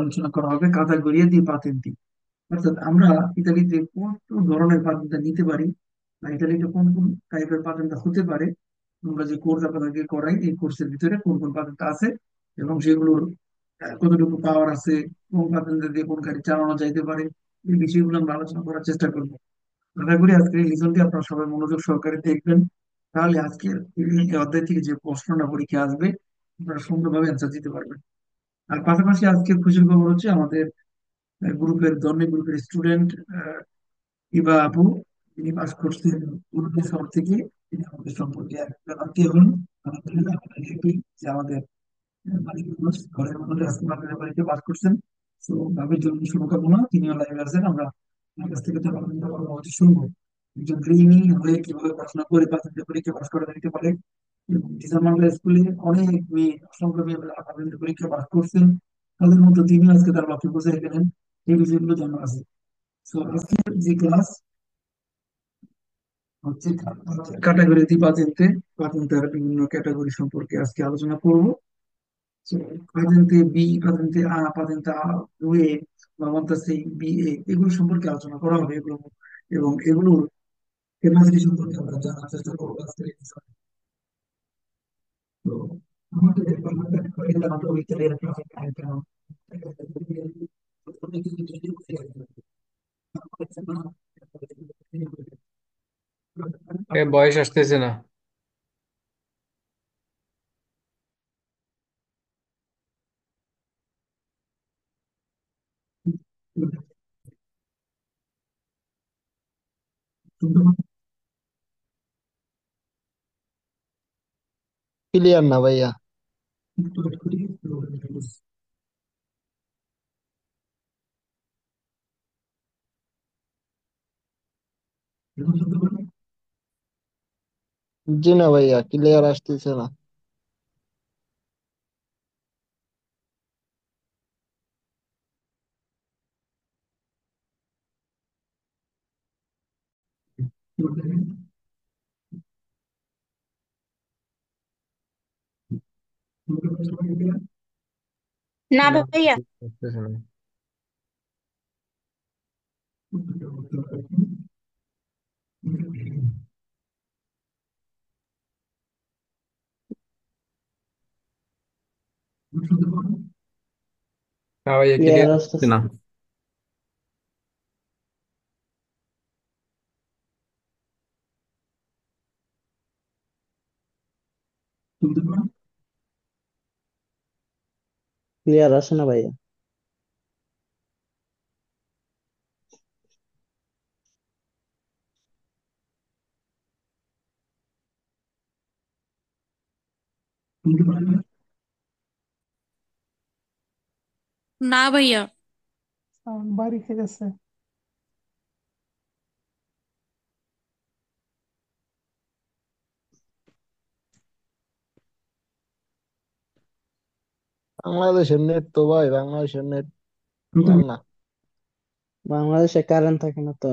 আলোচনা করা হবে কাতাগোরিয়া দি পাতেন্তি, অর্থাৎ আমরা ইতালিতে কোন কোন ধরনের পাতেন্টটা নিতে পারি, বা ইতালিতে কোন কোন টাইপের পাতেন্টটা হতে পারে। আমরা যে কোর্স আপনাদেরকে করাই, এই কোর্সের ভিতরে কোন কোন পাতেন্টটা আছে এবং সেগুলোর কতটুকু পাওয়ার আছে, কোন পাতেন্ট দিয়ে কোন গাড়ি চালানো যাইতে পারে, এই বিষয়গুলো আমরা আলোচনা করার চেষ্টা করবো। আশা করি আজকের এই লিসনটি আপনারা সবাই মনোযোগ সহকারে দেখবেন, তাহলে আজকের এই অধ্যায় থেকে যে প্রশ্নটা পরীক্ষা আসবে আপনারা সুন্দরভাবে অ্যান্সার দিতে পারবেন। আর পাশাপাশি আজকের খুশির খবর হচ্ছে আমাদের গ্রুপের ধর্মী গ্রুপের স্টুডেন্ট ইবা আপু, তিনি পাস করছেন উর্দু শহর থেকে। তিনি আমাদের সম্পর্কে একটা আত্মীয় হন। আলহামদুলিল্লাহ আমরা happy যে আমাদের মালিক মানুষ ঘরের মধ্যে আজকে বাপের বাড়িতে পাস করছেন। তো ভাবির জন্য শুভকামনা, তিনিও লাইভে আছেন। আমরা তার কাছ থেকে তার অভিজ্ঞতা পরামর্শ শুনবো, একজন গৃহিণী হয়ে কিভাবে পড়াশোনা করে প্রাথমিক পরীক্ষা পাস করে দিতে পারে। এবং টিচার বাংলা স্কুলে অনেক মেয়ে, অসংখ্য মেয়ে প্রাথমিক পরীক্ষা পাস করছেন, তাদের মধ্যে তিনি আজকে তার লক্ষ্য পৌঁছে গেলেন। এই বিষয়গুলো জানা আছে। তো আজকের যে ক্লাস হচ্ছে ক্যাটাগরি পাতেন্তে, পাতেন্তের বিভিন্ন ক্যাটাগরি সম্পর্কে আজকে আলোচনা করব। তো পাতেন্তে বি, পাতেন্তে আ, পাতেন্তে আ দুয়ে, বা মন্তাসে বি এ, এগুলো সম্পর্কে আলোচনা করা হবে। এগুলো এবং এগুলোর ক্যাপাসিটি সম্পর্কে আমরা জানার চেষ্টা করবো আজকের এই বিষয়ে। তো আমাদের এটা আমাদের ইতালিয়ান ক্লাসে কারিকুলাম এ বয়স আসতেছে না। ক্লিয়ার না ভাইয়া। জি না ভাইয়া, ক্লিয়ার আসতেছে না। না না, ভাইয়া। আসতেছে না। না ভাইয়া, ক্লিয়ার ক্লিয়ার আসতেছে আসতেছে। না। ক্লিয়ার আসে না ভাইয়া। না ভাইয়া। বাড়ি ফিরেছে। বাংলাদেশের নেট তো ভাই, বাংলাদেশের নেট পান না। বাংলাদেশে কারেন্ট থাকে না তো।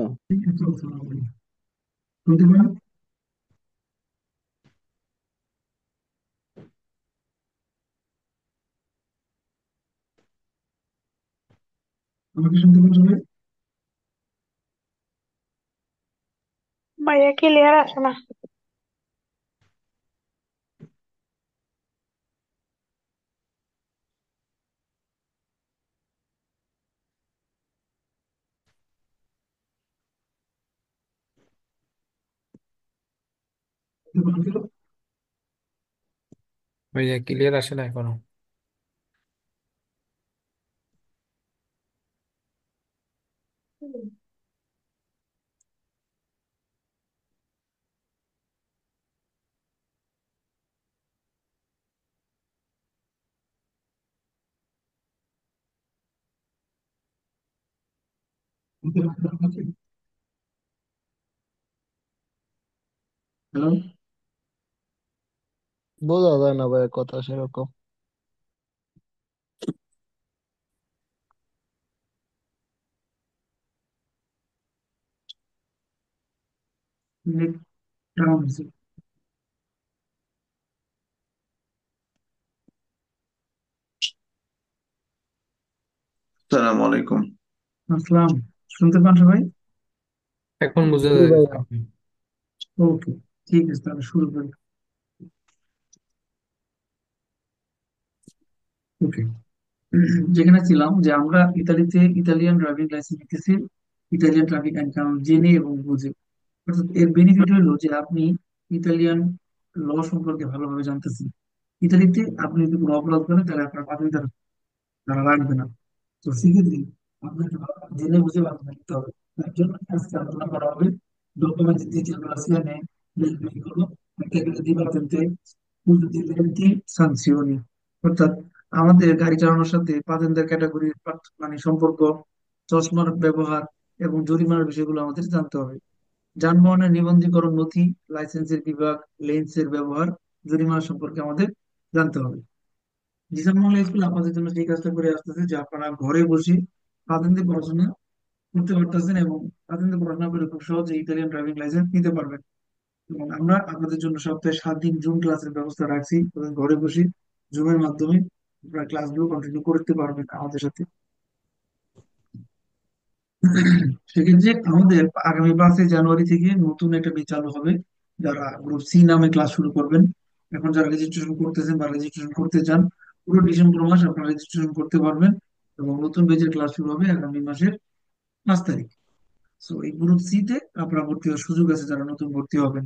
আমাকে শুনতে পাচ্ছ ভাই? ভাইয়া ক্লিয়ার আসে না। ভাইয়া ক্লিয়ার আসে না এখনো। হ্যালো। বোঝা যায় না ভাইয়া কথা সেরকম। নেট ডাউন হয়েছে। আসসালামু আলাইকুম। আসসালাম, শুনতে পান সবাই? এখন বোঝা জি যাচ্ছে ভাইয়া। আপনি। ওকে, ঠিক আছে, তাহলে শুরু করি। ওকে, যেখানে ছিলাম যে আমরা ইতালিতে ইতালিয়ান ড্রাইভিং লাইসেন্স নিতেছি, ইতালিয়ান ট্রাফিক আইন কানুন জেনে এবং বুঝে। অর্থাৎ এর বেনিফিট হলো যে আপনি ইতালিয়ান ল সম্পর্কে ভালোভাবে জানতেছেন। ইতালিতে আপনি যদি কোনো অপরাধ করেন তাহলে আপনার পাঠিয়ে তারা রাখবে না। তো সেক্ষেত্রে আপনাকে জেনে বুঝে বাধা নিতে হবে। তার জন্য আজকে আলোচনা করা হবে document di circolazione del veicolo perché relativamente ulteriori sanzioni, অর্থাৎ আমাদের গাড়ি চালানোর সাথে পাতেন্টের ক্যাটাগরির মানে সম্পর্ক, চশমার ব্যবহার এবং জরিমানার বিষয়গুলো আমাদের জানতে হবে। যানবাহনের নিবন্ধীকরণ নথি, লাইসেন্সের বিভাগ, লেন্সের ব্যবহার, জরিমানা সম্পর্কে আমাদের জানতে হবে। জিসান বাংলা স্কুল আপনাদের জন্য সেই কাজটা করে আসতেছে যে আপনারা ঘরে বসে পাতেন্টে পড়াশোনা করতে পারতেছেন এবং পাতেন্টে পড়াশোনা করে খুব সহজে ইতালিয়ান ড্রাইভিং লাইসেন্স নিতে পারবেন। এবং আমরা আপনাদের জন্য সপ্তাহে 7 দিন জুম ক্লাসের ব্যবস্থা রাখছি, এবং ঘরে বসে জুমের মাধ্যমে আপনারা ক্লাসগুলো কন্টিনিউ করতে পারবেন আমাদের সাথে। সেক্ষেত্রে আমাদের আগামী 5 জানুয়ারি থেকে নতুন একটা ব্যাচ চালু হবে, যারা গ্রুপ সি নামে ক্লাস শুরু করবেন। এখন যারা রেজিস্ট্রেশন করতেছেন বা রেজিস্ট্রেশন করতে চান, পুরো ডিসেম্বর মাস আপনারা রেজিস্ট্রেশন করতে পারবেন এবং নতুন ব্যাচের ক্লাস শুরু হবে আগামী মাসের 5 তারিখ। সো এই গ্রুপ সি তে আপনারা ভর্তি হওয়ার সুযোগ আছে যারা নতুন ভর্তি হবেন।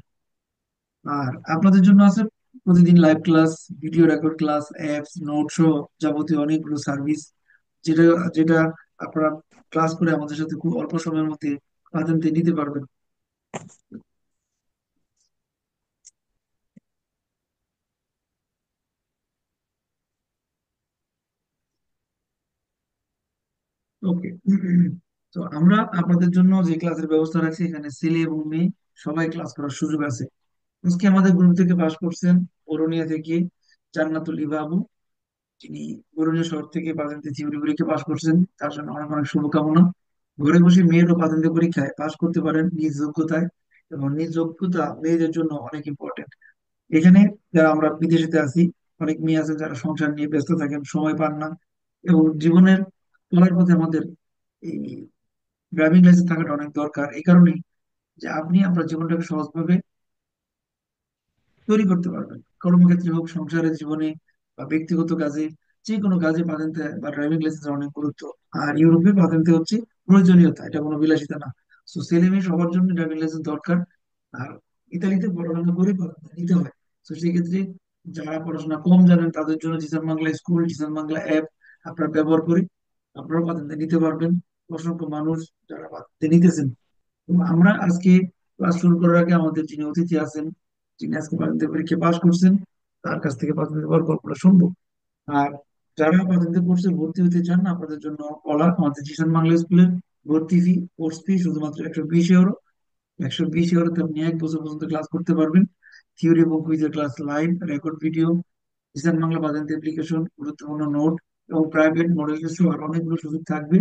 আর আপনাদের জন্য আছে প্রতিদিন live class, video record class, apps, note সহ যাবতীয় অনেকগুলো সার্ভিস, যেটা যেটা আপনারা ক্লাস করে আমাদের সাথে খুব অল্প সময়ের মধ্যে পাতেন্টে নিতে পারবেন। ওকে, তো আমরা আপনাদের জন্য যে ক্লাসের ব্যবস্থা রাখছি, এখানে ছেলে এবং মেয়ে সবাই ক্লাস করার সুযোগ আছে। আজকে আমাদের গ্রুপ থেকে পাশ করছেন অরুণিয়া থেকে জান্নাতুল ইবাবু, যিনি বরুণিয়া শহর থেকে পাতেন্টে থিওরি পরীক্ষা পাশ করছেন, তার জন্য অনেক অনেক শুভকামনা। ঘরে বসে মেয়েরও পাতেন্টে পরীক্ষায় পাশ করতে পারেন নিজ যোগ্যতায়, এবং নিজ যোগ্যতা মেয়েদের জন্য অনেক ইম্পর্টেন্ট। এখানে যারা আমরা বিদেশেতে আছি, অনেক মেয়ে আছে যারা সংসার নিয়ে ব্যস্ত থাকেন, সময় পান না, এবং জীবনের চলার পথে আমাদের এই ড্রাইভিং লাইসেন্স থাকাটা অনেক দরকার। এই কারণেই যে আপনি আপনার জীবনটাকে সহজভাবে তৈরি করতে পারবেন, কর্মক্ষেত্রে হোক, সংসারের জীবনে বা ব্যক্তিগত কাজে, যে কোনো কাজে পাতেন্তে বা ড্রাইভিং লাইসেন্সের অনেক গুরুত্ব। আর ইউরোপে পাতেন্তে হচ্ছে প্রয়োজনীয়তা, এটা কোনো বিলাসিতা না। তো ছেলে মেয়ে সবার জন্য ড্রাইভিং লাইসেন্স দরকার। আর ইতালিতে পড়াশোনা করে পাতেন্তে নিতে হয়। তো সেক্ষেত্রে যারা পড়াশোনা কম জানেন তাদের জন্য জিসান বাংলা স্কুল, জিসান বাংলা অ্যাপ আপনারা ব্যবহার করে আপনারাও পাতেন্তে নিতে পারবেন। অসংখ্য মানুষ যারা পাতেন্তে নিতেছেন। এবং আমরা আজকে ক্লাস শুরু করার আগে আমাদের যিনি অতিথি আছেন, যিনি আজকে প্রাথমিক পরীক্ষা পাশ করছেন, তার কাছ থেকে প্রাথমিক দেওয়ার গল্পটা শুনবো। আর যারা প্রাথমিক কোর্সে ভর্তি হতে চান, আপনাদের জন্য বলা, আমাদের জিসান বাংলা স্কুলের ভর্তি ফি, কোর্স ফি শুধুমাত্র 120 ইউরো। 120 ইউরোতে আপনি 1 বছর পর্যন্ত ক্লাস করতে পারবেন। থিওরি এবং কুইজের class, live record video, Jisan Bangla বাদান্ত অ্যাপ্লিকেশন, গুরুত্বপূর্ণ নোট এবং প্রাইভেট মডেল টেস্ট আর অনেকগুলো সুযোগ থাকবে,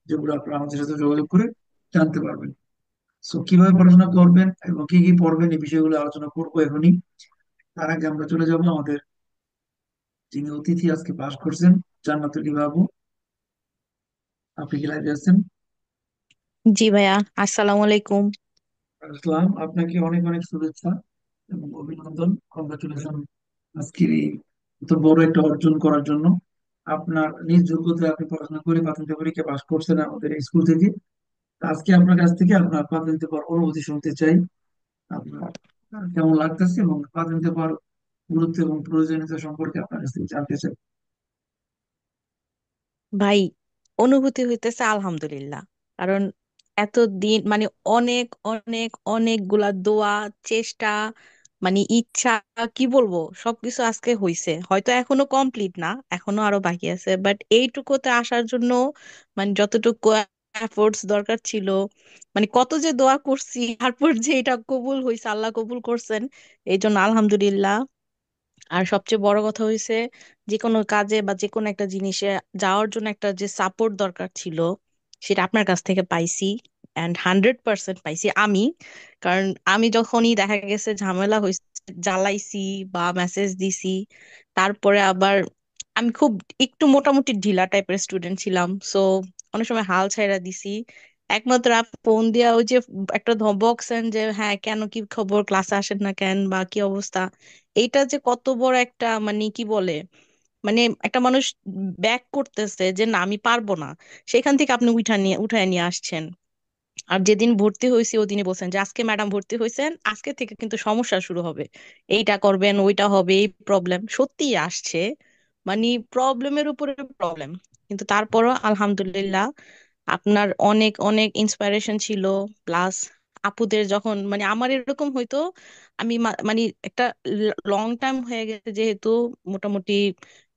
যেগুলো আপনারা আমাদের সাথে যোগাযোগ করে জানতে পারবেন। সো কিভাবে পড়াশোনা করবেন এবং কি কি পড়বেন এই বিষয়গুলো আলোচনা করবো এখনই। তার আগে আমরা চলে যাব আমাদের যিনি অতিথি আজকে পাশ করছেন, জান্নাতুল বাবু। আপনি কি লাইভে আছেন? জি ভাইয়া, আসসালামু আলাইকুম। আসসালাম, আপনাকে অনেক অনেক শুভেচ্ছা এবং অভিনন্দন, কংগ্রাচুলেশন আজকের এই এত বড় একটা অর্জন করার জন্য। আপনার নিজ যোগ্যতায় আপনি পড়াশোনা করে প্রাথমিক পরীক্ষা পাশ করছেন আমাদের এই স্কুল থেকে। আজকে আপনার কাছ থেকে আপনার প্রাথমিক পড়ার অনুভূতি শুনতে চাই। আপনার কেমন লাগতেছে এবং প্রাথমিক পড়ার গুরুত্ব এবং প্রয়োজনীয়তা সম্পর্কে আপনার কাছ থেকে জানতে চাই। ভাই, অনুভূতি হইতেছে আলহামদুলিল্লাহ। কারণ এতদিন মানে অনেক অনেক অনেকগুলা দোয়া, চেষ্টা, মানে ইচ্ছা, কি বলবো, সবকিছু আজকে হইছে। হয়তো এখনো কমপ্লিট না, এখনো আরো বাকি আছে, বাট এইটুকুতে আসার জন্য মানে যতটুকু এফোর্টস দরকার ছিল, মানে কত যে দোয়া করছি, তারপর যে এটা কবুল হইছে, আল্লাহ কবুল করছেন, এই জন্য আলহামদুলিল্লাহ। আর সবচেয়ে বড় কথা হয়েছে, যে কোনো কাজে বা যে কোনো একটা জিনিসে যাওয়ার জন্য একটা যে সাপোর্ট দরকার ছিল, সেটা আপনার কাছ থেকে পাইছি। অ্যান্ড 100% পাইছি আমি। কারণ আমি যখনই দেখা গেছে ঝামেলা হয়েছে, জ্বালাইছি বা মেসেজ দিছি, তারপরে আবার আমি খুব একটু মোটামুটি ঢিলা টাইপের স্টুডেন্ট ছিলাম, সো অনেক সময় হাল ছাইড়া দিছি। একমাত্র ফোন দিয়া ওই যে একটা বকছেন যে হ্যাঁ কেন, কি খবর, ক্লাসে আসেন না কেন, বা কি অবস্থা। এইটা যে কত বড় একটা মানে কি বলে, মানে একটা মানুষ ব্যাক করতেছে যে না আমি পারবো না, সেখান থেকে আপনি উঠায় নিয়ে আসছেন। আর যেদিন ভর্তি হয়েছি ওদিনই বলছেন যে আজকে ম্যাডাম ভর্তি হয়েছেন, আজকে থেকে কিন্তু সমস্যা শুরু হবে, এইটা করবেন ওইটা হবে, এই প্রবলেম সত্যিই আসছে, মানে প্রবলেমের উপরে প্রবলেম। কিন্তু তারপরও আলহামদুলিল্লাহ আপনার অনেক অনেক ইন্সপিরেশন ছিল। প্লাস আপুদের যখন মানে আমার এরকম হয়তো, আমি মানে একটা লং টাইম হয়ে গেছে যেহেতু, মোটামুটি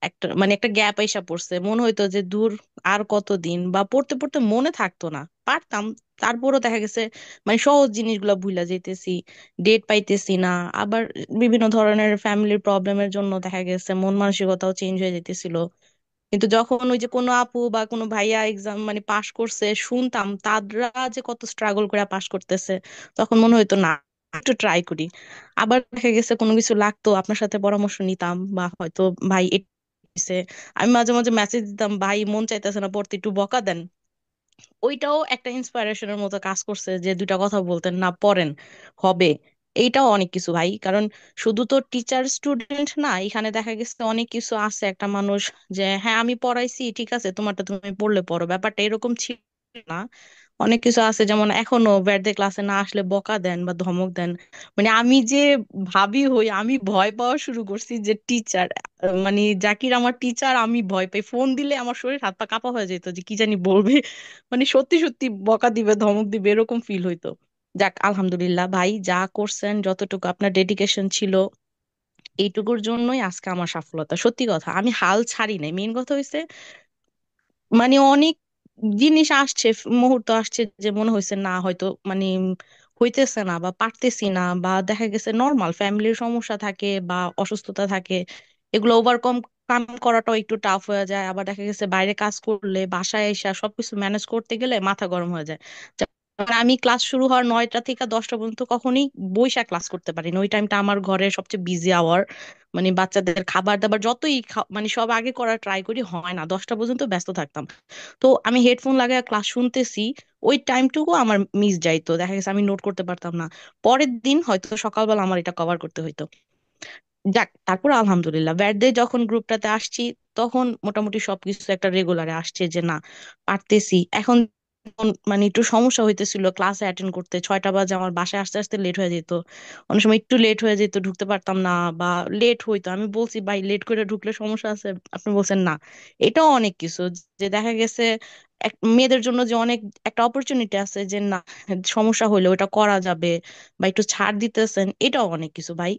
একটা মানে একটা গ্যাপ আইসা পড়ছে, মনে হইতো যে দূর আর কতদিন, বা পড়তে পড়তে মনে থাকতো না, পারতাম, তারপরও দেখা গেছে মানে সহজ জিনিসগুলো ভুলা যাইতেছি, ডেট পাইতেছি না। আবার বিভিন্ন ধরনের ফ্যামিলির প্রবলেমের জন্য দেখা গেছে মন মানসিকতাও চেঞ্জ হয়ে যাইতেছিল। কিন্তু যখন ওই যে কোনো আপু বা কোনো ভাইয়া এক্সাম মানে পাশ করছে, শুনতাম তারা যে কত স্ট্রাগল করে পাশ করতেছে, তখন মনে হইতো না একটু ট্রাই করি। আবার দেখা গেছে কোনো কিছু লাগতো, আপনার সাথে পরামর্শ নিতাম, বা হয়তো ভাই এটা হইছে। আমি মাঝে মাঝে মেসেজ দিতাম, ভাই মন চাইতেছে না পড়তে, একটু বকা দেন। ওইটাও একটা ইন্সপিরেশনের মতো কাজ করছে যে দুইটা কথা বলতেন না, পড়েন, হবে। এইটাও অনেক কিছু ভাই, কারণ শুধু তো টিচার স্টুডেন্ট না, এখানে দেখা গেছে অনেক কিছু আছে একটা মানুষ, যে হ্যাঁ আমি পড়াইছি ঠিক আছে তোমারটা তুমি পড়লে পড়ো, ব্যাপারটা এরকম ছিল না। অনেক কিছু আছে, যেমন এখনো ব্যাটদের ক্লাসে না আসলে বকা দেন বা ধমক দেন। মানে আমি যে ভাবি হই, আমি ভয় পাওয়া শুরু করছি যে টিচার, মানে জাকির আমার টিচার, আমি ভয় পাই, ফোন দিলে আমার শরীর হাত পা কাঁপা হয়ে যেত যে কি জানি বলবে, মানে সত্যি সত্যি বকা দিবে ধমক দিবে এরকম ফিল হইতো। যাক আলহামদুলিল্লাহ ভাই, যা করছেন যতটুকু আপনার ডেডিকেশন ছিল, এইটুকুর জন্যই আজকে আমার সফলতা। সত্যি কথা, আমি হাল ছাড়ি নাই, মেইন কথা হয়েছে মানে অনেক জিনিস আসছে, মুহূর্ত আসছে যে মনে হয়েছে না হয়তো মানে হইতেছে না বা পারতেছি না, বা দেখা গেছে নর্মাল ফ্যামিলির সমস্যা থাকে বা অসুস্থতা থাকে, এগুলো ওভারকম কাম করাটাও একটু টাফ হয়ে যায়। আবার দেখা গেছে বাইরে কাজ করলে বাসায় এসে সবকিছু ম্যানেজ করতে গেলে মাথা গরম হয়ে যায়। যেমন আমি ক্লাস শুরু হওয়ার 9টা থেকে 10টা পর্যন্ত কখনই বইসা ক্লাস করতে পারি না, ওই টাইমটা আমার ঘরের সবচেয়ে বিজি আওয়ার। মানে বাচ্চাদের খাবার দাবার যতই মানে সব আগে করার ট্রাই করি, হয় না, 10টা পর্যন্ত ব্যস্ত থাকতাম। তো আমি হেডফোন লাগায় ক্লাস শুনতেছি, ওই টাইমটুকু আমার মিস যাইতো, দেখা গেছে আমি নোট করতে পারতাম না। পরের দিন হয়তো সকালবেলা আমার এটা কভার করতে হইতো। যাক তারপর আলহামদুলিল্লাহ ব্যাট যখন গ্রুপটাতে আসছি, তখন মোটামুটি সবকিছু একটা রেগুলারে আসছে যে না পারতেছি। এখন মানে একটু সমস্যা হইতেছিল ক্লাসে অ্যাটেন্ড করতে, 6টা বাজে আমার বাসায় আসতে আসতে লেট হয়ে যেত, অনেক সময় একটু লেট হয়ে যেত, ঢুকতে পারতাম না, বা লেট হইতো, আমি বলছি ভাই লেট করে ঢুকলে সমস্যা আছে, আপনি বলছেন না। এটাও অনেক কিছু, যে দেখা গেছে মেয়েদের জন্য যে অনেক একটা অপরচুনিটি আছে যে না সমস্যা হইলে ওটা করা যাবে, বা একটু ছাড় দিতেছেন, এটাও অনেক কিছু ভাই।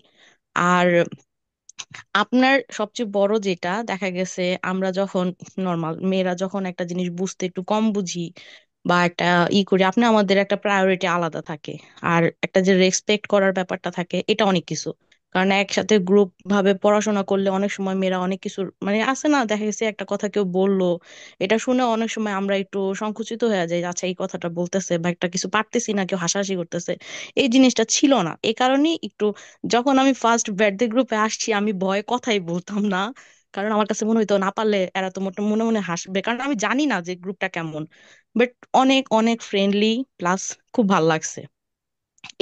আর আপনার সবচেয়ে বড় যেটা দেখা গেছে, আমরা যখন নর্মাল মেয়েরা যখন একটা জিনিস বুঝতে একটু কম বুঝি বা একটা করি, আপনি আমাদের একটা প্রায়োরিটি আলাদা থাকে, আর একটা যে রেসপেক্ট করার ব্যাপারটা থাকে, এটা অনেক কিছু। কারণ একসাথে গ্রুপ ভাবে পড়াশোনা করলে অনেক সময় মেয়েরা অনেক কিছু মানে আছে না, দেখা গেছে একটা কথা কেউ বললো, এটা শুনে অনেক সময় আমরা একটু সংকুচিত হয়ে যাই, আচ্ছা এই কথাটা বলতেছে বা একটা কিছু পারতেছি না, কেউ হাসাহাসি করতেছে। এই জিনিসটা ছিল না, এ কারণেই একটু যখন আমি ফার্স্ট ব্যাটদের গ্রুপে আসছি আমি ভয়ে কথাই বলতাম না। কারণ আমার কাছে মনে হইতো না পারলে এরা তো মনে মনে হাসবে, কারণ আমি জানি না যে গ্রুপটা কেমন। বাট অনেক অনেক ফ্রেন্ডলি, প্লাস খুব ভাল লাগছে।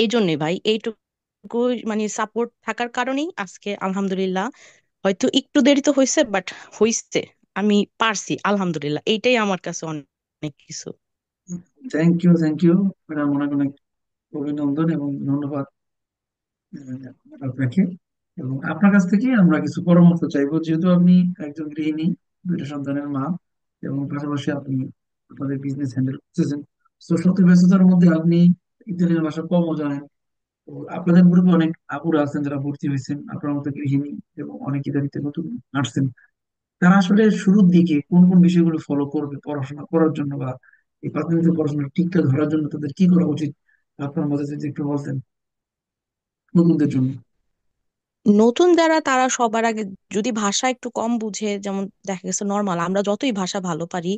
এই জন্যই ভাই এইটুকু মানে সাপোর্ট থাকার কারণেই আজকে আলহামদুলিল্লাহ, হয়তো একটু দেরি তো হয়েছে বাট হইছে, আমি পারছি আলহামদুলিল্লাহ, এইটাই আমার কাছে অনেক কিছু। থ্যাংক ইউ ম্যাডাম, অনেক অনেক অভিনন্দন এবং ধন্যবাদ আপনাকে। এবং আপনার কাছ থেকে আমরা কিছু পরামর্শ চাইবো, যেহেতু আপনি একজন গৃহিণী, দুইটা সন্তানের মা, এবং পাশাপাশি আপনি আপনাদের বিজনেস হ্যান্ডেল করতেছেন। তো শত ব্যস্ততার মধ্যে আপনি ইতালিয়ান ভাষা কমও জানেন। তো আপনাদের গ্রুপে অনেক আপুরা আছেন যারা ভর্তি হয়েছেন আপনার মতো গৃহিণী, এবং অনেক ইতালিতে নতুন আসছেন। তারা আসলে শুরুর দিকে কোন কোন বিষয়গুলো ফলো করবে পড়াশোনা করার জন্য, বা এই প্রাথমিক পড়াশোনা ঠিকঠাক ধরার জন্য তাদের কি করা উচিত, আপনার মধ্যে যদি একটু বলতেন নতুনদের জন্য। নতুন যারা তারা সবার আগে যদি ভাষা একটু কম বুঝে, যেমন দেখা গেছে নর্মাল আমরা যতই ভাষা ভালো পারি,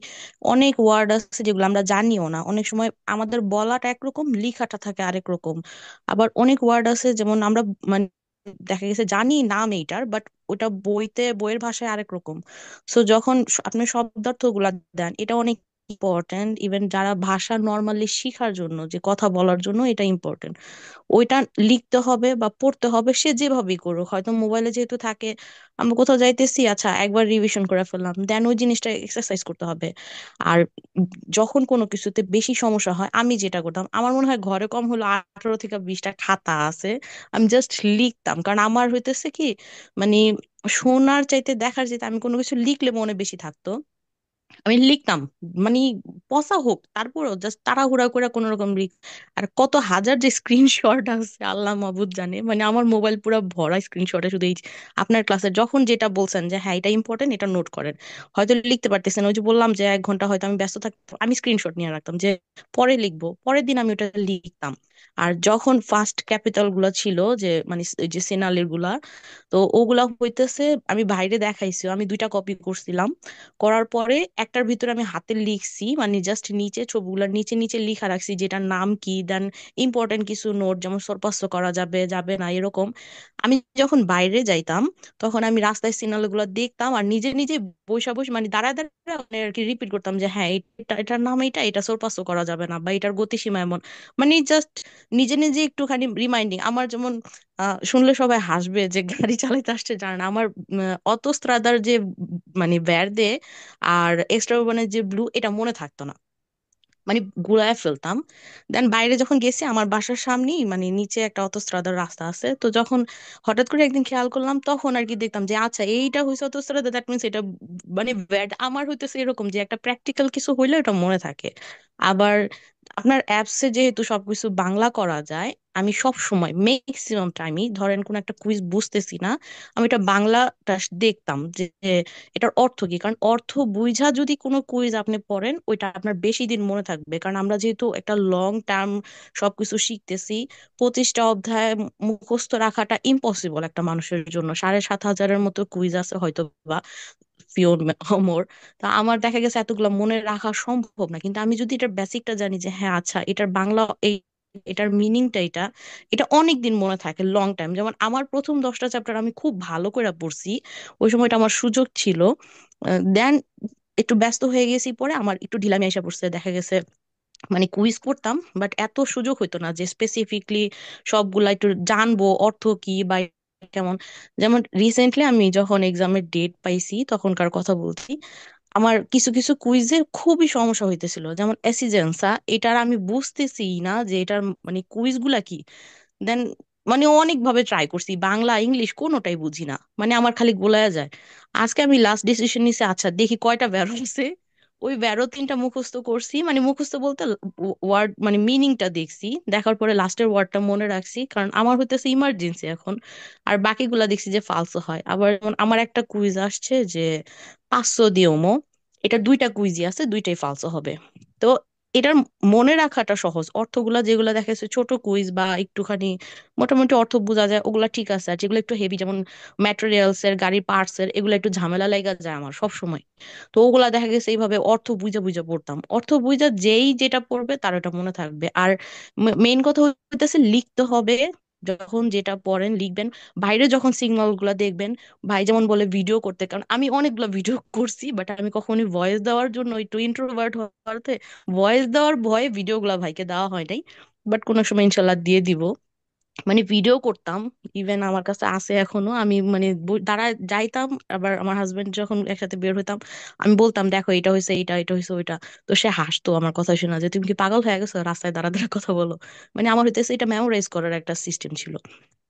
অনেক ওয়ার্ড আছে যেগুলো আমরা জানিও না। অনেক সময় আমাদের বলাটা একরকম, লিখাটা থাকে আরেক রকম। আবার অনেক ওয়ার্ড আছে যেমন আমরা মানে দেখা গেছে জানি নাম এইটার, বাট ওটা বইতে বইয়ের ভাষায় আরেক রকম। সো যখন আপনি শব্দার্থ গুলা দেন, এটা অনেক ইম্পর্টেন্ট। ইভেন যারা ভাষা নর্মালি শিখার জন্য, যে কথা বলার জন্য, এটা ইম্পর্টেন্ট। ওইটা লিখতে হবে বা পড়তে হবে, সে যেভাবেই করুক। হয়তো মোবাইলে যেহেতু থাকে, আমরা কোথাও যাইতেছি, আচ্ছা একবার রিভিশন করে ফেললাম, দেন ওই জিনিসটা এক্সারসাইজ করতে হবে। আর যখন কোনো কিছুতে বেশি সমস্যা হয়, আমি যেটা করতাম, আমার মনে হয় ঘরে কম হলো 18 থেকে 20টা খাতা আছে, আমি জাস্ট লিখতাম। কারণ আমার হইতেছে কি, মানে শোনার চাইতে দেখার চাইতে আমি কোনো কিছু লিখলে মনে বেশি থাকতো। আমি লিখতাম, মানে পচা হোক তারপরেও জাস্ট তাড়াহুড়া করে কোনো রকম আর কত হাজার যে স্ক্রিনশট আছে আল্লাহ মাবুদ জানে। মানে আমার মোবাইল পুরো ভরা স্ক্রিনশটে, শুধু এই আপনার ক্লাসে যখন যেটা বলছেন যে হ্যাঁ এটা ইম্পর্টেন্ট, এটা নোট করেন। হয়তো লিখতে পারতেছেন, ওই যে বললাম যে 1 ঘন্টা হয়তো আমি ব্যস্ত থাকতাম, আমি স্ক্রিনশট নিয়ে রাখতাম যে পরে লিখবো, পরের দিন আমি ওটা লিখতাম। আর যখন ফার্স্ট ক্যাপিটাল গুলা ছিল, যে মানে ওই যে সেনালির গুলা, তো ওগুলা হইতেছে আমি বাইরে দেখাইছি, আমি 2টা কপি করছিলাম। করার পরে একটার ভিতরে আমি হাতে লিখছি, মানে জাস্ট নিচে ছবিগুলোর নিচে নিচে লিখা রাখছি যেটার নাম কি, দেন ইম্পর্টেন্ট কিছু নোট, যেমন সরপাস্ত করা যাবে যাবে না এরকম। আমি যখন বাইরে যাইতাম, তখন আমি রাস্তায় সিগন্যাল গুলো দেখতাম আর নিজে নিজে বসে বসে, মানে দাঁড়ায় দাঁড়ায় মানে আর কি রিপিট করতাম যে হ্যাঁ এটা, এটার নাম এটা, এটা সরপাস্ত করা যাবে না, বা এটার গতিসীমা এমন। মানে জাস্ট নিজে নিজে একটুখানি রিমাইন্ডিং। আমার যেমন শুনলে সবাই হাসবে যে গাড়ি চালাইতে আসছে জানে না, আমার অটোস্ট্রাদার যে মানে ভ্যারদে আর এক্সট্রা উরবানের যে ব্লু, এটা মনে থাকতো না, মানে গুড়ায় ফেলতাম। দেন বাইরে যখন গেছি, আমার বাসার সামনেই মানে নিচে একটা অটোস্ট্রাদার রাস্তা আছে, তো যখন হঠাৎ করে একদিন খেয়াল করলাম, তখন আর কি দেখতাম যে আচ্ছা এইটা হয়েছে অটোস্ট্রাদা, দ্যাট মিনস এটা মানে ব্যাড। আমার হইতেছে এরকম যে একটা প্র্যাকটিক্যাল কিছু হইলে এটা মনে থাকে। আবার আপনার অ্যাপসে যেহেতু সবকিছু বাংলা করা যায়, আমি সব সময় ম্যাক্সিমাম টাইমই ধরেন কোন একটা কুইজ বুঝতেছি না, আমি এটা বাংলাটা দেখতাম যে এটার অর্থ কি। কারণ অর্থ বুঝা যদি কোনো কুইজ আপনি পড়েন, ওইটা আপনার বেশি দিন মনে থাকবে। কারণ আমরা যেহেতু একটা লং টার্ম সবকিছু শিখতেছি, 25টা অধ্যায় মুখস্থ রাখাটা ইম্পসিবল একটা মানুষের জন্য। 7,500-এর মতো কুইজ আছে হয়তো, বা ফিওর মোর। তা আমার দেখা গেছে এতগুলো মনে রাখা সম্ভব না। কিন্তু আমি যদি এটার বেসিকটা জানি যে হ্যাঁ আচ্ছা এটার বাংলা এই, এটার মিনিংটা এটা, এটা অনেক দিন মনে থাকে, লং টাইম। যেমন আমার প্রথম 10টা চ্যাপ্টার আমি খুব ভালো করে পড়ছি, ওই সময়টা আমার সুযোগ ছিল। দেন একটু ব্যস্ত হয়ে গেছি, পরে আমার একটু ঢিলামি এসে পড়ছে, দেখা গেছে মানে কুইজ করতাম বাট এত সুযোগ হইতো না যে স্পেসিফিকলি সবগুলা একটু জানবো অর্থ কি বা কেমন। যেমন রিসেন্টলি আমি যখন এক্সামের ডেট পাইছি তখনকার কথা বলছি, আমার কিছু কিছু কুইজে খুবই সমস্যা হইতেছিল। যেমন এসিজেন্সা, এটার আমি বুঝতেছি না যে এটার মানে কুইজ গুলা কি। দেন মানে অনেক ভাবে ট্রাই করছি, বাংলা ইংলিশ কোনোটাই বুঝি না, মানে আমার খালি গোলায় যায়। আজকে আমি লাস্ট ডিসিশন নিছি, আচ্ছা দেখি কয়টা বের হচ্ছে। ওই 12-3টা মুখস্থ করছি, মানে মুখস্থ বলতে ওয়ার্ড মানে মিনিংটা দেখছি, দেখার পরে লাস্টের ওয়ার্ডটা মনে রাখছি, কারণ আমার হইতেছে ইমার্জেন্সি এখন। আর বাকিগুলা দেখছি যে ফালসো হয়। আবার যেমন আমার একটা কুইজ আসছে যে পাঁচশো দিওমো, এটা 2টা কুইজই আছে, দুইটাই ফালসো হবে। তো এটার মনে রাখাটা সহজ, অর্থগুলা যেগুলা দেখা যাচ্ছে ছোট কুইজ বা একটুখানি মোটামুটি অর্থ বোঝা যায় ওগুলা ঠিক আছে। আর যেগুলো একটু হেভি, যেমন ম্যাটেরিয়ালস এর, গাড়ির পার্টস এর, এগুলো একটু ঝামেলা লাগা যায় আমার সব সময়। তো ওগুলা দেখা গেছে এইভাবে অর্থ বুঝা বুঝা পড়তাম, অর্থ বুঝা যেই যেটা পড়বে তার ওটা মনে থাকবে। আর মেইন কথা হইতেছে লিখতে হবে, যখন যেটা পড়েন লিখবেন। বাইরে যখন সিগন্যাল গুলা দেখবেন, ভাই যেমন বলে ভিডিও করতে, কারণ আমি অনেকগুলো ভিডিও করছি, বাট আমি কখনোই ভয়েস দেওয়ার জন্য, একটু ইন্ট্রোভার্ট হওয়াতে ভয়েস দেওয়ার ভয়ে ভিডিও গুলা ভাইকে দেওয়া হয় নাই। বাট কোনো সময় ইনশাল্লাহ দিয়ে দিব। মানে ভিডিও করতাম, ইভেন আমার কাছে আছে এখনো। আমি মানে দাঁড়া যাইতাম, আবার আমার হাজবেন্ড যখন একসাথে বের হইতাম, আমি বলতাম দেখো এটা হয়েছে, এটা এটা হয়েছে ওইটা। তো সে হাসতো আমার কথা শোনা, যে তুমি কি পাগল হয়ে গেছো, রাস্তায় দাঁড়া দাঁড়া কথা বলো। মানে আমার হইতেছে এটা মেমোরাইজ করার একটা সিস্টেম ছিল।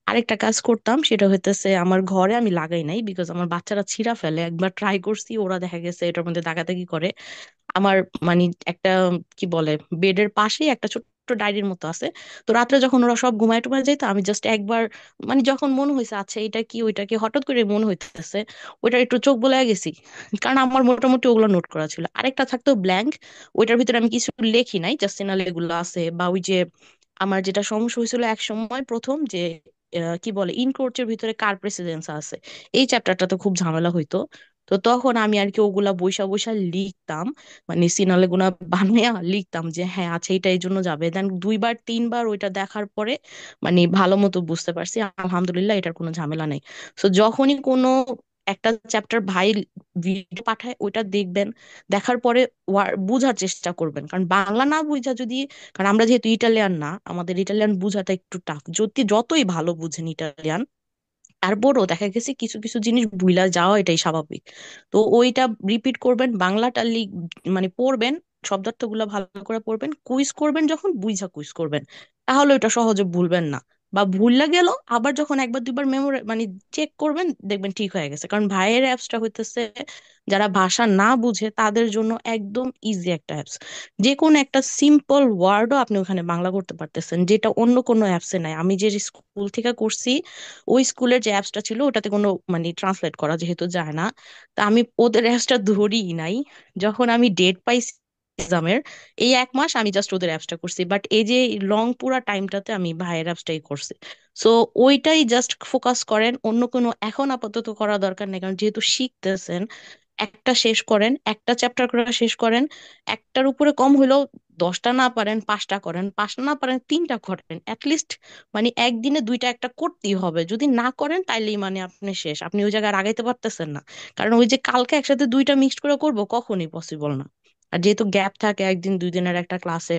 আরেকটা কাজ করতাম, সেটা হইতেছে আমার ঘরে আমি লাগাই নাই, বিকজ আমার বাচ্চারা ছিঁড়া ফেলে। একবার ট্রাই করছি, ওরা দেখা গেছে এটার মধ্যে দাগাদাগি করে। আমার মানে একটা কি বলে, বেডের পাশেই একটা ছোট্ট ডায়েরির মতো আছে। তো রাত্রে যখন ওরা সব ঘুমায় টুমায় যেত, আমি জাস্ট একবার মানে যখন মনে হয়েছে আচ্ছা এটা কি ওইটা কি, হঠাৎ করে মনে হইতেছে ওইটা একটু চোখ বলে গেছি। কারণ আমার মোটামুটি ওগুলো নোট করা ছিল। আরেকটা থাকতো ব্ল্যাঙ্ক, ওইটার ভিতরে আমি কিছু লেখি নাই, জাস্ট এনালে এগুলো আছে। বা ওই যে আমার যেটা সমস্যা হয়েছিল এক সময় প্রথম, যে কি বলে ইনক্রোচের ভিতরে কার প্রেসিডেন্স আছে, এই চ্যাপ্টারটা তো খুব ঝামেলা হইতো। তো তখন আমি আর কি ওগুলা বইসা বইসা লিখতাম, মানে সিনালে গুনা বানাইয়া লিখতাম যে হ্যাঁ আচ্ছা এটা এই জন্য যাবে। দেন দুইবার তিনবার ওইটা দেখার পরে মানে ভালো মতো বুঝতে পারছি, আলহামদুলিল্লাহ এটার কোনো ঝামেলা নেই। তো যখনই কোনো একটা চ্যাপ্টার ভাই ভিডিও পাঠায় ওইটা দেখবেন, দেখার পরে বুঝার চেষ্টা করবেন, কারণ বাংলা না বুঝা যদি, কারণ আমরা যেহেতু ইটালিয়ান না, আমাদের ইটালিয়ান বুঝাটা একটু টাফ, যদি যতই ভালো বুঝেন ইটালিয়ান তারপরও দেখা গেছে কিছু কিছু জিনিস ভুলা যাওয়া এটাই স্বাভাবিক। তো ওইটা রিপিট করবেন, বাংলাটা মানে পড়বেন, শব্দার্থগুলো ভালো করে পড়বেন, কুইজ করবেন, যখন বুঝা কুইজ করবেন তাহলে ওটা সহজে ভুলবেন না। বা ভুললা গেল আবার যখন একবার দুইবার মেমোরি মানে চেক করবেন দেখবেন ঠিক হয়ে গেছে, কারণ ভাইয়ের অ্যাপসটা হইতেছে যারা ভাষা না বুঝে তাদের জন্য একদম ইজি একটা অ্যাপস। যে কোনো একটা সিম্পল ওয়ার্ডও আপনি ওখানে বাংলা করতে পারতেছেন, যেটা অন্য কোনো অ্যাপসে নাই। আমি যে স্কুল থেকে করছি ওই স্কুলের যে অ্যাপসটা ছিল ওটাতে কোনো মানে ট্রান্সলেট করা যেহেতু যায় না, তা আমি ওদের অ্যাপসটা ধরিই নাই। যখন আমি ডেট পাইছি এক্সামের এই 1 মাস আমি জাস্ট ওদের অ্যাপসটা করছি, বাট এই যে লং পুরা টাইমটাতে আমি ভাইয়ের অ্যাপসটাই করছি। সো ওইটাই জাস্ট ফোকাস করেন, অন্য কোনো এখন আপাতত করা দরকার নেই, কারণ যেহেতু শিখতেছেন একটা শেষ করেন, একটা চ্যাপ্টার করে শেষ করেন। একটার উপরে কম হইলেও 10টা না পারেন 5টা করেন, 5টা না পারেন 3টা করেন অ্যাটলিস্ট। মানে একদিনে দুইটা একটা করতেই হবে, যদি না করেন তাইলেই মানে আপনি শেষ, আপনি ওই জায়গায় আর আগাইতে পারতেছেন না। কারণ ওই যে কালকে একসাথে দুইটা মিক্সড করে করবো কখনই পসিবল না। আর যেহেতু গ্যাপ থাকে একদিন দুই দিনের একটা ক্লাসে,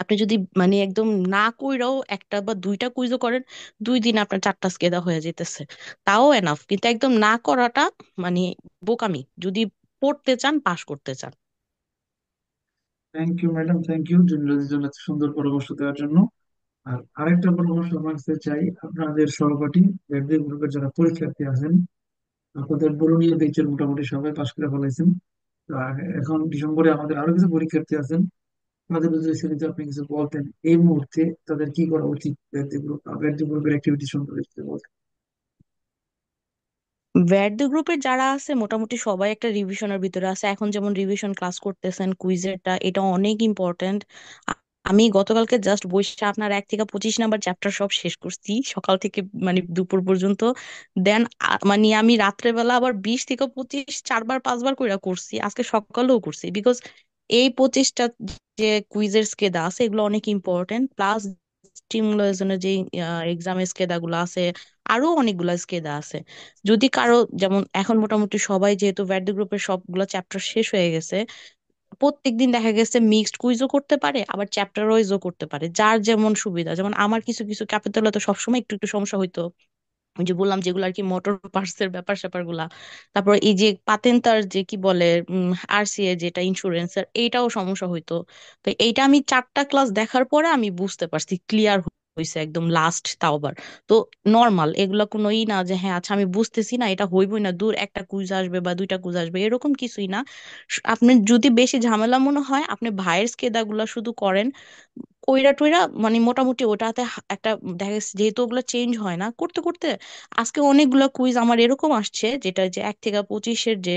আপনি যদি মানে একদম না কইরাও একটা বা দুইটা কুইজও করেন, 2 দিন আপনার 4টা স্কেদা হয়ে যেতেছে, তাও এনাফ। কিন্তু একদম না করাটা মানে বোকামি, যদি পড়তে চান পাশ করতে চান। Thank you madam, thank you জুনিয়রদের জন্য এত সুন্দর পরামর্শ দেওয়ার জন্য। আর আরেকটা পরামর্শ আমার কাছে চাই, আপনাদের সহপাঠী ব্যাকডে গ্রুপের যারা পরীক্ষার্থী আছেন, আপনাদের বরুণীয় ব্যাচের মোটামুটি সবাই পাশ করে ফেলাইছেন। তো এখন ডিসেম্বরে আমাদের আরো কিছু পরীক্ষার্থী আছেন, তাদের উদ্দেশ্যে যদি আপনি কিছু বলতেন এই মুহূর্তে তাদের কি করা উচিত, ব্যাকডে গ্রুপের অ্যাক্টিভিটি সম্পর্কে যদি বলতেন। ভ্যাট দ্য গ্রুপের যারা আছে মোটামুটি সবাই একটা রিভিশনের ভিতরে আছে, এখন যেমন রিভিশন ক্লাস করতেছেন কুইজেরটা, এটা অনেক ইম্পর্ট্যান্ট। আমি গতকালকে জাস্ট বসে আপনার 1 থেকে 25 নাম্বার চ্যাপ্টার সব শেষ করছি সকাল থেকে মানে দুপুর পর্যন্ত। দেন মানে আমি রাত্রেবেলা আবার 20 থেকে 25 4বার 5বার কইরা করছি, আজকে সকালেও করছি, বিকজ এই 25টা যে কুইজের স্কেদা আছে এগুলো অনেক ইম্পর্টেন্ট, প্লাস স্টিমুলেশনের যে এক্সামের স্কেদা গুলো আছে, আরো অনেকগুলা স্কেদা আছে। যদি কারো যেমন এখন মোটামুটি সবাই যেহেতু ভ্যাট গ্রুপের সবগুলো চ্যাপ্টার শেষ হয়ে গেছে, প্রত্যেকদিন দেখা গেছে মিক্সড কুইজও করতে পারে আবার চ্যাপ্টার ওয়াইজও করতে পারে, যার যেমন সুবিধা। যেমন আমার কিছু কিছু ক্যাপিটালে তো সবসময় একটু একটু সমস্যা হইতো, ওই যে বললাম যেগুলো আর কি মোটর পার্টসের ব্যাপার স্যাপার গুলা, তারপর এই যে পাতেন্তার যে কি বলে আরসিএ যেটা ইন্স্যুরেন্সের, এইটাও সমস্যা হইতো। তো এইটা আমি 4টা ক্লাস দেখার পরে আমি বুঝতে পারছি, ক্লিয়ার হয়েছে একদম লাস্ট তাও আবার। তো নর্মাল এগুলা কোনো ই না যে হ্যাঁ আচ্ছা আমি বুঝতেছি না এটা হইবই না, দূর একটা কুইজ আসবে বা দুইটা কুইজ আসবে এরকম কিছুই না। আপনি যদি বেশি ঝামেলা মনে হয় আপনি ভাইয়ের স্কেদা গুলা শুধু করেন, কইরা টইরা মানে মোটামুটি ওটাতে একটা দেখা গেছে যেহেতু ওগুলো চেঞ্জ হয় না করতে করতে, আজকে অনেকগুলো কুইজ আমার এরকম আসছে যেটা যে 1 থেকে 25-এর যে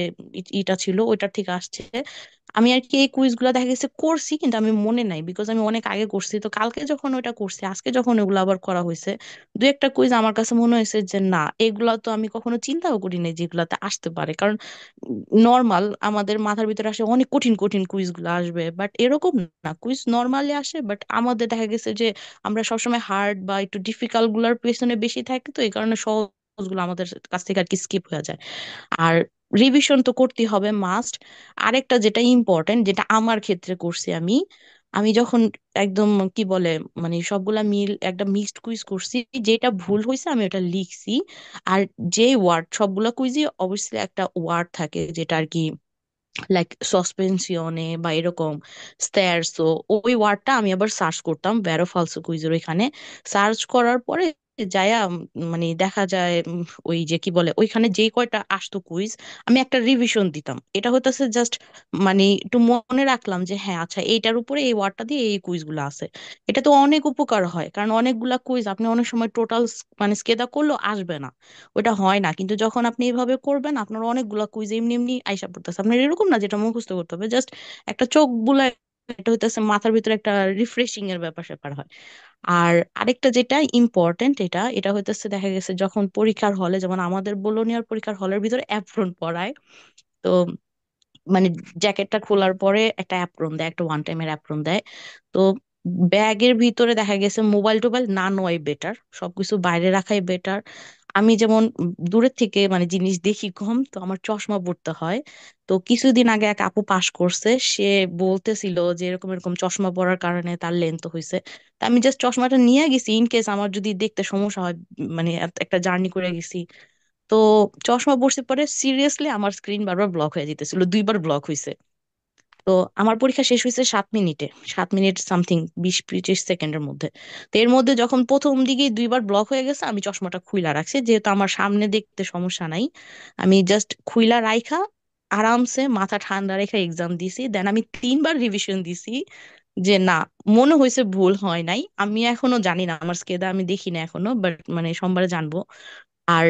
ইটা ছিল ওইটার থেকে আসছে। আমি আর কি এই কুইজ গুলা দেখা গেছে করছি কিন্তু আমি মনে নাই, বিকজ আমি অনেক আগে করছি। তো কালকে যখন ওইটা করছি আজকে যখন ওগুলো আবার করা হয়েছে, দু একটা কুইজ আমার কাছে মনে হয়েছে যে না এগুলা তো আমি কখনো চিন্তাও করি নাই যেগুলাতে আসতে পারে, কারণ নর্মাল আমাদের মাথার ভিতরে আসে অনেক কঠিন কঠিন কুইজ গুলো আসবে, বাট এরকম না, কুইজ নর্মালি আসে, বাট আমাদের দেখা গেছে যে আমরা সবসময় হার্ড বা একটু ডিফিকাল্ট গুলার পেছনে বেশি থাকি, তো এই কারণে সহজ গুলো আমাদের কাছ থেকে আর কি স্কিপ হয়ে যায়। আর রিভিশন তো করতেই হবে মাস্ট। আরেকটা যেটা ইম্পর্টেন্ট যেটা আমার ক্ষেত্রে করছি আমি, আমি যখন একদম কি বলে মানে সবগুলা মিল একটা মিক্সড কুইজ করছি, যেটা ভুল হয়েছে আমি ওটা লিখছি। আর যে ওয়ার্ড সবগুলা কুইজে অবশ্যই একটা ওয়ার্ড থাকে যেটা আর কি লাইক সসপেনশনে বা এরকম স্ট্যারসো, ওই ওয়ার্ডটা আমি আবার সার্চ করতাম ভ্যারো ফালসো কুইজের ওইখানে। সার্চ করার পরে যায়া মানে দেখা যায় ওই যে কি বলে ওইখানে যেই কয়টা আসতো কুইজ আমি একটা রিভিশন দিতাম, এটা হইতাছে জাস্ট মানে একটু মনে রাখলাম যে হ্যাঁ আচ্ছা এইটার উপরে এই ওয়ার্ডটা দিয়ে এই কুইজগুলো আছে। এটা তো অনেক উপকার হয়, কারণ অনেকগুলা কুইজ আপনি অনেক সময় টোটাল মানে স্কেদা করলেও আসবে না, ওটা হয় না। কিন্তু যখন আপনি এইভাবে করবেন আপনার অনেকগুলা কুইজ এমনি এমনি আইসা পড়তেছে, আপনার এরকম না যেটা মুখস্থ করতে হবে, জাস্ট একটা চোখ বুলায়, এটা হইতেছে মাথার ভিতরে একটা রিফ্রেশিং এর ব্যাপার স্যাপার হয়। আর আরেকটা যেটা ইম্পর্টেন্ট, এটা এটা হইতেছে দেখা গেছে যখন পরীক্ষার হলে, যেমন আমাদের বোলোনিয়ার পরীক্ষার হলের ভিতরে অ্যাপ্রন পরায়। তো মানে জ্যাকেটটা খোলার পরে একটা অ্যাপ্রন দেয়, একটা ওয়ান টাইমের অ্যাপ্রন দেয়। তো ব্যাগের ভিতরে দেখা গেছে মোবাইল টোবাইল না নেওয়াই বেটার, সবকিছু বাইরে রাখাই বেটার। আমি যেমন দূরের থেকে মানে জিনিস দেখি কম, তো আমার চশমা পড়তে হয়। তো কিছুদিন আগে এক আপু পাশ করছে, সে বলতেছিল যে এরকম এরকম চশমা পরার কারণে তার লেন্থ হয়েছে। তা আমি জাস্ট চশমাটা নিয়ে গেছি ইন কেস আমার যদি দেখতে সমস্যা হয়, মানে একটা জার্নি করে গেছি। তো চশমা পড়ছে পরে সিরিয়াসলি আমার স্ক্রিন বারবার ব্লক হয়ে যেতেছিল, দুইবার ব্লক হয়েছে। তো আমার পরীক্ষা শেষ হয়েছে 7 মিনিটে, 7 মিনিট সামথিং, 20-25 সেকেন্ডের মধ্যে। তো এর মধ্যে যখন প্রথম দিকেই দুইবার ব্লক হয়ে গেছে, আমি চশমাটা খুইলা রাখছি, যেহেতু আমার সামনে দেখতে সমস্যা নাই। আমি জাস্ট খুইলা রাইখা আরামসে মাথা ঠান্ডা রেখে এক্সাম দিছি। দেন আমি 3বার রিভিশন দিছি, যে না, মনে হয়েছে ভুল হয় নাই। আমি এখনো জানি না, আমার স্কেদা আমি দেখি না এখনো, বাট মানে সোমবারে জানবো। আর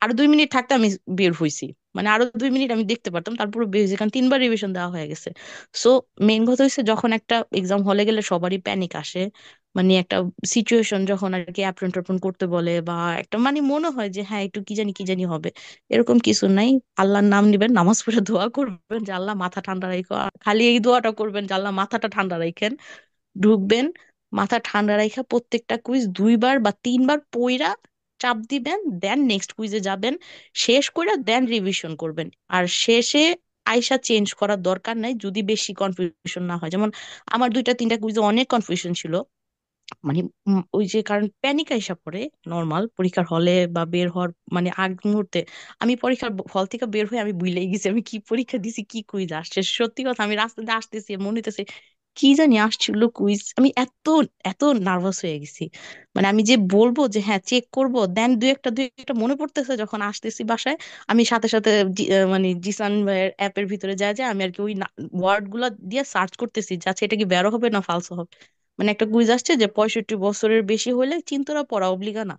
আরো 2 মিনিট থাকতে আমি বের হইছি, মানে আরো 2 মিনিট আমি দেখতে পারতাম, তারপরে বের হয়েছি, কারণ 3বার রিভিশন দেওয়া হয়ে গেছে। সো মেইন কথা হচ্ছে, যখন একটা এক্সাম হলে গেলে সবারই প্যানিক আসে, মানে একটা সিচুয়েশন যখন আর কি অ্যাপ্রন ট্যাপ্রন করতে বলে, বা একটা মানে মনে হয় যে হ্যাঁ একটু কি জানি কি জানি হবে, এরকম কিছু নাই। আল্লাহর নাম নিবেন, নামাজ পড়ে দোয়া করবেন যে আল্লাহ মাথা ঠান্ডা রাখো, আর খালি এই দোয়াটা করবেন যে আল্লাহ মাথাটা ঠান্ডা রাখেন। ঢুকবেন, মাথা ঠান্ডা রাখা প্রত্যেকটা কুইজ 2বার বা 3বার পইরা চাপ দিবেন, দেন নেক্সট কুইজে যাবেন, শেষ করে দেন রিভিশন করবেন। আর শেষে আইসা চেঞ্জ করার দরকার নাই যদি বেশি কনফিউশন না হয়। যেমন আমার 2টা 3টা কুইজে অনেক কনফিউশন ছিল, মানে ওই যে কারণ প্যানিক আইসা পড়ে নর্মাল পরীক্ষার হলে বা বের হওয়ার মানে আগ মুহূর্তে। আমি পরীক্ষার হল থেকে বের হয়ে আমি ভুলেই গেছি আমি কি পরীক্ষা দিছি, কি কুইজ আসছে। সত্যি কথা, আমি রাস্তাতে আসতেছি মনে হইতেছে কি জানি আসছিল কুইজ, আমি এত এত নার্ভাস হয়ে গেছি। মানে আমি যে বলবো যে হ্যাঁ চেক করব, দেন দুই একটা মনে পড়তেছে যখন আসতেছি বাসায়, আমি সাথে সাথে মানে জিসান অ্যাপের ভিতরে যায় আমি আর কি ওই ওয়ার্ড গুলা দিয়ে সার্চ করতেছি, যাচ্ছে এটা কি বেরো হবে না ফালসো হবে। মানে একটা কুইজ আসছে যে 65 বছরের বেশি হলে চিন্তরা পড়া অব্লিগা না।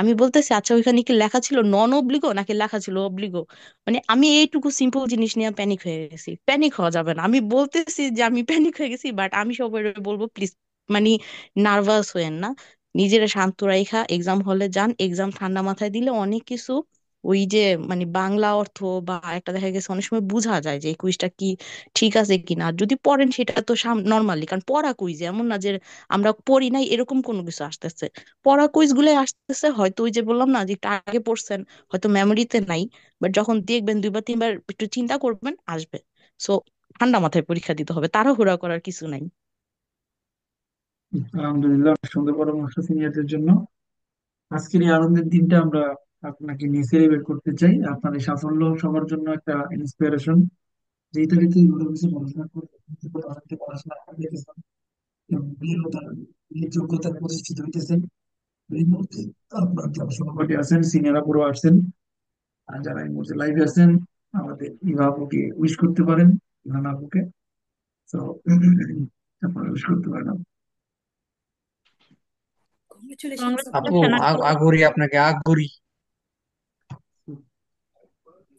আমি বলতেছি আচ্ছা ওইখানে কি লেখা ছিল নন অব্লিগো নাকি লেখা ছিল অব্লিগো। মানে আমি এইটুকু সিম্পল জিনিস নিয়ে প্যানিক হয়ে গেছি। প্যানিক হওয়া যাবে না, আমি বলতেছি যে আমি প্যানিক হয়ে গেছি, বাট আমি সবাই বলবো প্লিজ মানে নার্ভাস হয়েন না, নিজেরা শান্ত রাইখা এক্সাম হলে যান। এক্সাম ঠান্ডা মাথায় দিলে অনেক কিছু ওই যে মানে বাংলা অর্থ বা একটা দেখা গেছে অনেক সময় বোঝা যায় যে এই কুইজটা কি ঠিক আছে কিনা। আর যদি পড়েন সেটা তো নর্মালি, কারণ পড়া কুইজ এমন না যে আমরা পড়ি নাই এরকম কোনো কিছু আসতেছে। পড়া কুইজ গুলো আসতেছে, হয়তো ওই যে বললাম না যে একটু আগে পড়ছেন, হয়তো মেমোরিতে নাই, বাট যখন দেখবেন 2বার 3বার একটু চিন্তা করবেন আসবে। সো ঠান্ডা মাথায় পরীক্ষা দিতে হবে, তাড়াহুড়া করার কিছু নাই। আলহামদুলিল্লাহ, সুন্দর পরামর্শ সিনিয়রদের জন্য। আজকের এই আনন্দের দিনটা আমরা আপনাকে নিয়ে সেলিব্রেট করতে চাই। আপনার এই সাফল্য সবার জন্য একটা ইন্সপিরেশন। যে ইতালিতে ভালো কিছু পড়াশোনা করতে অনেকে পড়াশোনা করে গেছেন এবং বিয়ের যোগ্যতায় প্রতিষ্ঠিত হইতেছেন। এই মুহূর্তে আপনার যারা সহপাঠী আছেন, সিনিয়র আপুরও আসছেন, আর যারা এই মুহূর্তে লাইভে আছেন, আমাদের ইভা আপুকে উইশ করতে পারেন, ইভান আপুকে। তো আপনারা উইশ করতে পারেন। আপু, কংগ্রেচুলেশন আপু। আগুরি আপনাকে আগুরি।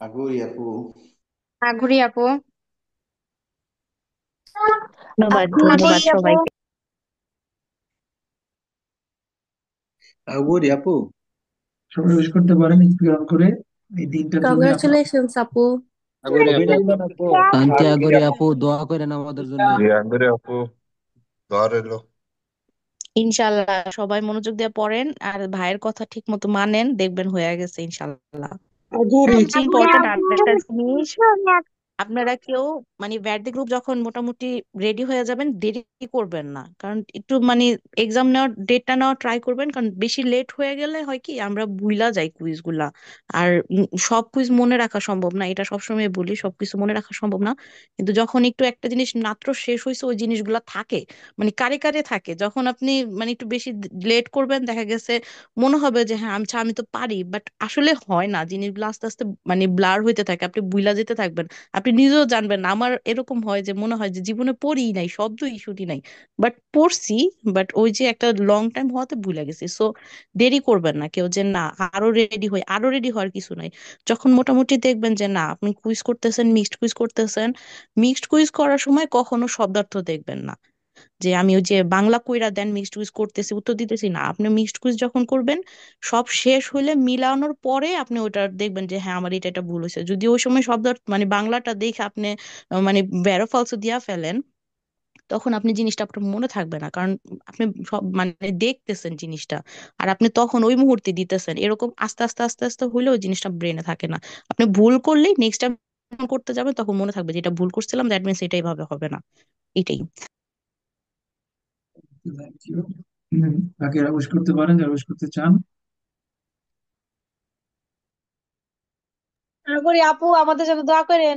আগুরি আপু। আগুরি আপু। ধন্যবাদ আগুরি ধন্যবাদ আপু। সবাইকে। আগুরি আপু। সবাই উইশ করতে পারেন স্পিক করে। এই দিনটার জন্য আপনার কংগ্রেচুলেশনস আপু। আগুরি আপু। অভিনন্দন আপু। শান্তি আগুরি আগুরি আপু। আপু, দোয়া করেন আমাদের জন্য। জি আন্তরিক আপু, দোয়া রইলো। ইনশাল্লাহ সবাই মনোযোগ দিয়ে পড়েন আর ভাইয়ের কথা ঠিক মতো মানেন, দেখবেন হয়ে গেছে ইনশাল্লাহ। আগুরি। সবচেয়ে আগুরি ইম্পর্টেন্ট আপু। আরেকটা জিনিস, আপনারা কেউ মানে ব্যাড গ্রুপ যখন মোটামুটি রেডি হয়ে যাবেন, দেরি করবেন না, কারণ একটু মানে এক্সাম নেওয়ার ডেটটা নেওয়ার ট্রাই করবেন, কারণ বেশি লেট হয়ে গেলে হয় কি আমরা ভুলা যাই কুইজ গুলা। আর সব কুইজ মনে রাখা সম্ভব না, এটা সবসময় বলি, সবকিছু মনে রাখা সম্ভব না। কিন্তু যখন একটু একটা জিনিস মাত্র শেষ হয়েছে ওই জিনিসগুলা থাকে, মানে কারে কারে থাকে, যখন আপনি মানে একটু বেশি লেট করবেন দেখা গেছে মনে হবে যে হ্যাঁ আচ্ছা আমি তো পারি, বাট আসলে হয় না, জিনিসগুলো আস্তে আস্তে মানে ব্লার হইতে থাকে, আপনি ভুলা যেতে থাকবেন, আপনি নিজেও জানবেন না। আমার এরকম হয় যে মনে হয় যে জীবনে পড়িই নাই, শব্দই শুনি নাই, বাট পড়ছি, বাট ওই যে একটা লং টাইম হওয়াতে ভুলে গেছি। সো দেরি করবেন না কেউ যে না আরো রেডি হই, আরো রেডি হওয়ার কিছু নাই। যখন মোটামুটি দেখবেন যে না আপনি কুইজ করতেছেন, মিক্সড কুইজ করতেছেন, মিক্সড কুইজ করার সময় কখনো শব্দার্থ দেখবেন না। যে আমি ওই যে বাংলা কইরা দেন মিক্সড কুইজ করতেছি উত্তর দিতেছি না, আপনি মিক্সড কুইজ যখন করবেন সব শেষ হইলে মিলানোর পরে আপনি ওটা দেখবেন যে হ্যাঁ আমার এটা এটা ভুল হয়েছে। যদি ওই সময় শব্দ মানে বাংলাটা দেখে আপনি মানে ভ্যারো ফলসো দিয়া ফেলেন, তখন আপনি জিনিসটা আপনার মনে থাকবে না, কারণ আপনি সব মানে দেখতেছেন জিনিসটা, আর আপনি তখন ওই মুহূর্তে দিতেছেন, এরকম আস্তে আস্তে আস্তে আস্তে হইলে ওই জিনিসটা ব্রেনে থাকে না। আপনি ভুল করলেই নেক্সট টাইম করতে যাবেন তখন মনে থাকবে যে এটা ভুল করছিলাম, দ্যাট মিনস এটাই ভাবে হবে না। এটাই। Thank you. তাকে উইশ করতে পারেন যারা উইশ করতে চান। আশা করি আপু আমাদের জন্য দোয়া করেন।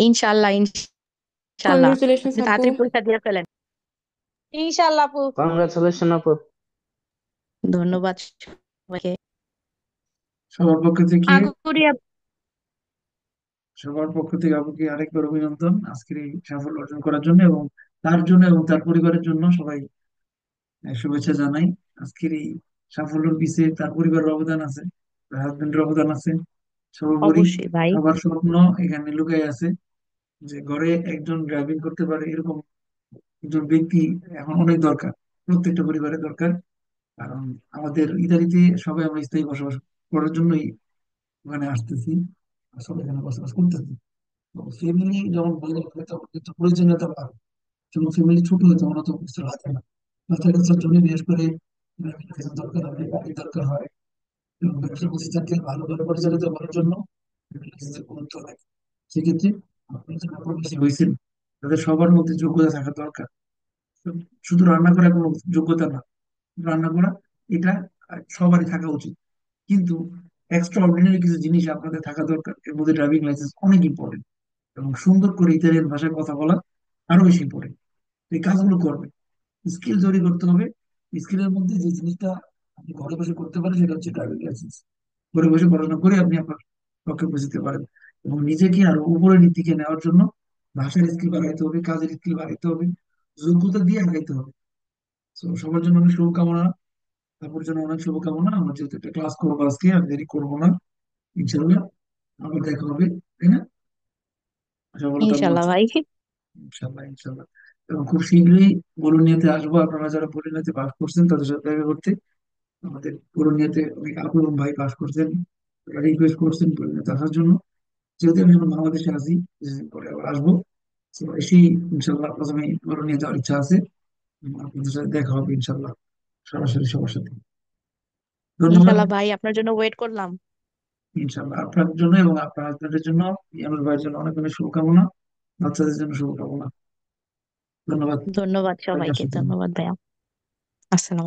ইনশাল্লাহ ইনশাল্লাহ। কংগ্রেচুলেশনস আপনি আপু। তাড়াতাড়ি পরীক্ষা দিয়ে ফেলেন। ইনশাআল্লাহ আপু। কংগ্রাচুলেশন আপু। ধন্যবাদ সবাইকে। সবার পক্ষ থেকে আগুরি সবার পক্ষ থেকে আপনাকে আরেকবার অভিনন্দন আজকের এই সাফল্য অর্জন করার জন্য, এবং তার পরিবারের জন্য সবাই শুভেচ্ছা জানাই। আজকের এই সাফল্যের পিছে তার পরিবারের অবদান আছে, তার হাজবেন্ডের অবদান আছে। সর্বোপরি অবশ্যই ভাই। সবার স্বপ্ন এখানে লুকাই আছে, যে ঘরে একজন ড্রাইভিং করতে পারে এরকম একজন ব্যক্তি এখন অনেক দরকার, প্রত্যেকটা পরিবারে দরকার। কারণ আমাদের ইতালিতে সবাই আমরা স্থায়ী বসবাস করার জন্যই ওখানে আসতেছি, আসলে এখানে বসবাস করতেছি। ফ্যামিলি যখন বড় হয় তখন কিন্তু প্রয়োজনীয়তা বাড়ে, যখন ফ্যামিলি ছোট হয় তখন অত কিছু লাগে না। বাচ্চা কাচ্চার জন্য বিশেষ করে কিছু দরকার হয়, গাড়ির দরকার হয়, এবং ব্যবসা প্রতিষ্ঠানকে ভালোভাবে পরিচালিত করার জন্য কিছু গুরুত্ব লাগে। সেক্ষেত্রে আপনি যারা প্রবাসী হয়েছেন তাদের সবার মধ্যে যোগ্যতা থাকা দরকার। শুধু রান্না করা কোনো যোগ্যতা না, রান্না করা এটা সবারই থাকা উচিত, কিন্তু এক্সট্রা অর্ডিনারি কিছু জিনিস আপনাদের থাকা দরকার। এর মধ্যে ড্রাইভিং লাইসেন্স অনেক ইম্পর্টেন্ট, এবং সুন্দর করে ইতালিয়ান ভাষায় কথা বলা আরো বেশি ইম্পর্টেন্ট। এই কাজগুলো করবে, স্কিল তৈরি করতে হবে। স্কিলের মধ্যে যে জিনিসটা আপনি ঘরে বসে করতে পারেন সেটা হচ্ছে ড্রাইভিং লাইসেন্স। ঘরে বসে পড়াশোনা করে আপনি আপনার লক্ষ্যে পৌঁছতে পারেন, এবং নিজেকে আরো উপরের দিকে নেওয়ার জন্য ভাষার স্কিল বাড়াইতে হবে, কাজের স্কিল বাড়াইতে হবে, যোগ্যতা দিয়ে আগাইতে হবে। তো সবার জন্য অনেক শুভকামনা, তারপর জন্য অনেক শুভকামনা। আমরা যেহেতু একটা ক্লাস করবো আজকে, আর দেরি করবো না, ইনশাল্লাহ আবার দেখা হবে, তাই না? আশা ভালো থাকবো। ইনশাল্লাহ ভাই। ইনশাল্লাহ ইনশাল্লাহ। এবং খুব শীঘ্রই বরুণিয়াতে আসবো, আপনারা যারা বরুণিয়াতে পাস করছেন তাদের সাথে দেখা করতে। আমাদের বরুণিয়াতে অনেক আপু এবং ভাই পাস করছেন, রিকোয়েস্ট করছেন বরুণিয়াতে আসার জন্য। যেহেতু আমি এখন বাংলাদেশে আছি, কিছুদিন পরে আবার আসবো। তো এসেই ইনশাল্লাহ প্রথমে বরুণিয়া যাওয়ার ইচ্ছা আছে। আপনাদের সাথে দেখা হবে ইনশাল্লাহ, সরাসরি সবার সাথে। ধন্যবাদ। ইনশাল্লাহ ভাই, আপনার জন্য ওয়েট করলাম। ইনশাল্লাহ আপনার জন্য এবং আপনার হাজবেন্ডের জন্য, ইয়ানুর ভাইয়ের জন্য অনেক অনেক শুভকামনা, বাচ্চাদের জন্য শুভকামনা। ধন্যবাদ। ধন্যবাদ সবাইকে সবাইকে, আসার জন্য। ধন্যবাদ ভাইয়া। আসসালাম।